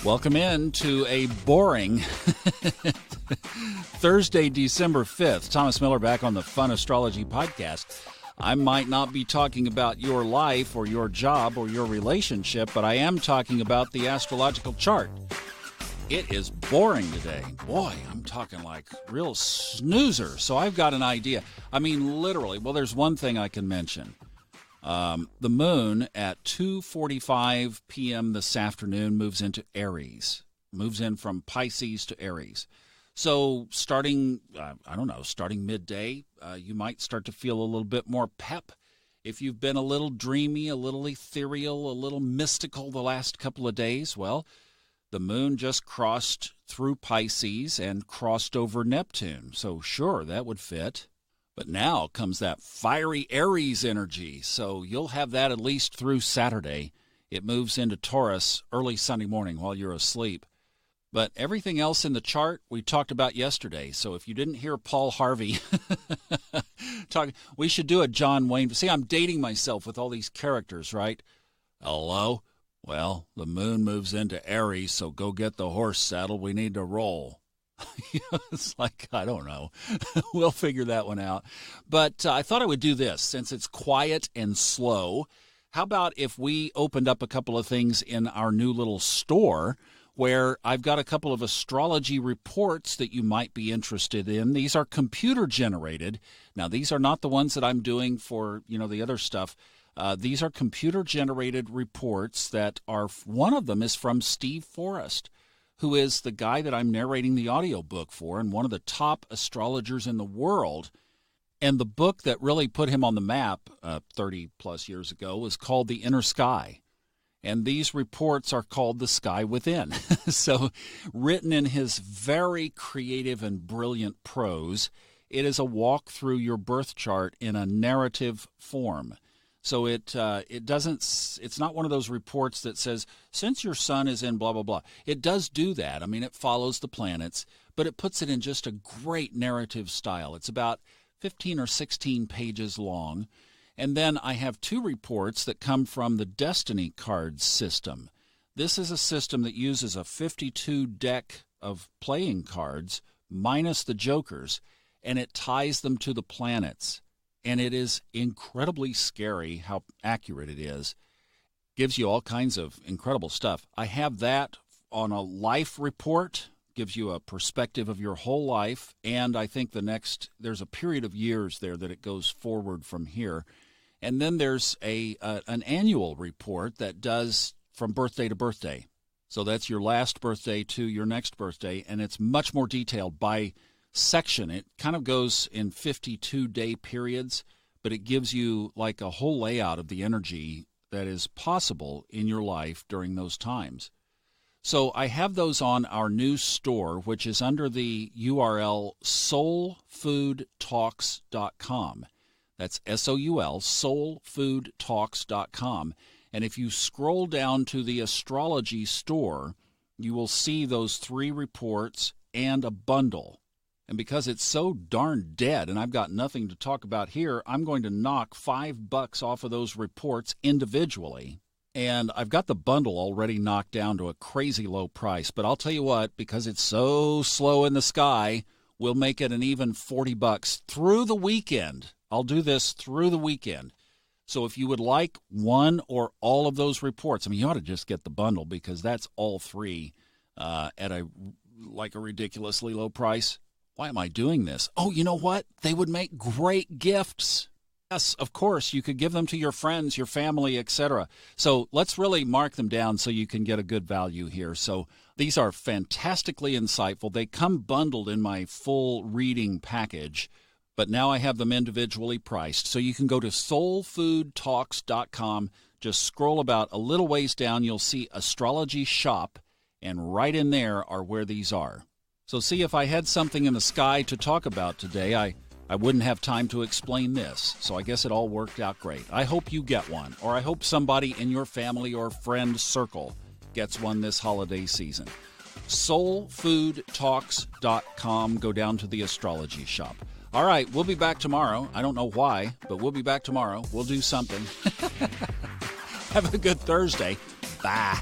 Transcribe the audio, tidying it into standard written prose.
Welcome in to a boring Thursday, December 5th. Thomas Miller back on the Fun Astrology podcast. I might not be talking about your life or your job or your relationship, but I am talking about the astrological chart. It is boring today. Boy, I'm talking like real snoozer. So I've got an idea. I mean, literally. Well, there's one thing I can mention. The moon at 2:45 p.m. this afternoon moves into Aries, moves in from Pisces to Aries. So starting midday, you might start to feel a little bit more pep. If you've been a little dreamy, a little ethereal, a little mystical the last couple of days, well, the moon just crossed through Pisces and crossed over Neptune. So sure, that would fit. But now comes that fiery Aries energy, so you'll have that at least through Saturday. It moves into Taurus early Sunday morning while you're asleep. But everything else in the chart we talked about yesterday, so if you didn't hear Paul Harvey talk, we should do a John Wayne. See, I'm dating myself with all these characters, right? Hello? Well, the moon moves into Aries, so go get the horse saddle. We need to roll. It's like, I don't know. We'll figure that one out. But I thought I would do this. Since it's quiet and slow, how about if we opened up a couple of things in our new little store where I've got a couple of astrology reports that you might be interested in. These are computer generated. Now, these are not the ones that I'm doing for, the other stuff. These are computer generated reports that are, one of them is from Steve Forrest, who is the guy that I'm narrating the audiobook for and one of the top astrologers in the world. And the book that really put him on the map 30-plus years ago was called The Inner Sky. And these reports are called The Sky Within. So written in his very creative and brilliant prose, it is a walk through your birth chart in a narrative form. So it's not one of those reports that says, since your sun is in blah, blah, blah. It does do that. I mean, it follows the planets, but it puts it in just a great narrative style. It's about 15 or 16 pages long. And then I have two reports that come from the Destiny Cards system. This is a system that uses a 52 deck of playing cards minus the jokers, and it ties them to the planets. And it is incredibly scary how accurate it is. Gives you all kinds of incredible stuff. I have that on a life report, gives you a perspective of your whole life, and I think there's a period of years there that it goes forward from here. And then there's an annual report that does from birthday to birthday. So that's your last birthday to your next birthday, and it's much more detailed by section. It kind of goes in 52-day periods, but it gives you like a whole layout of the energy that is possible in your life during those times. So I have those on our new store, which is under the URL soulfoodtalks.com. That's SOUL, soulfoodtalks.com. And if you scroll down to the astrology store, you will see those three reports and a bundle. And because it's so darn dead and I've got nothing to talk about here, I'm going to knock $5 off of those reports individually. And I've got the bundle already knocked down to a crazy low price. But I'll tell you what, because it's so slow in the sky, we'll make it an even $40 through the weekend. I'll do this through the weekend. So if you would like one or all of those reports, I mean, you ought to just get the bundle because that's all three at a ridiculously low price. Why am I doing this? Oh, you know what? They would make great gifts. Yes, of course, you could give them to your friends, your family, etc. So let's really mark them down so you can get a good value here. So these are fantastically insightful. They come bundled in my full reading package, but now I have them individually priced. So you can go to soulfoodtalks.com, just scroll about a little ways down, you'll see Astrology Shop, and right in there are where these are. So see, if I had something in the sky to talk about today, I wouldn't have time to explain this. So I guess it all worked out great. I hope you get one, or I hope somebody in your family or friend circle gets one this holiday season. Soulfoodtalks.com. Go down to the Astrology Shop. All right, we'll be back tomorrow. I don't know why, but we'll be back tomorrow. We'll do something. Have a good Thursday. Bye.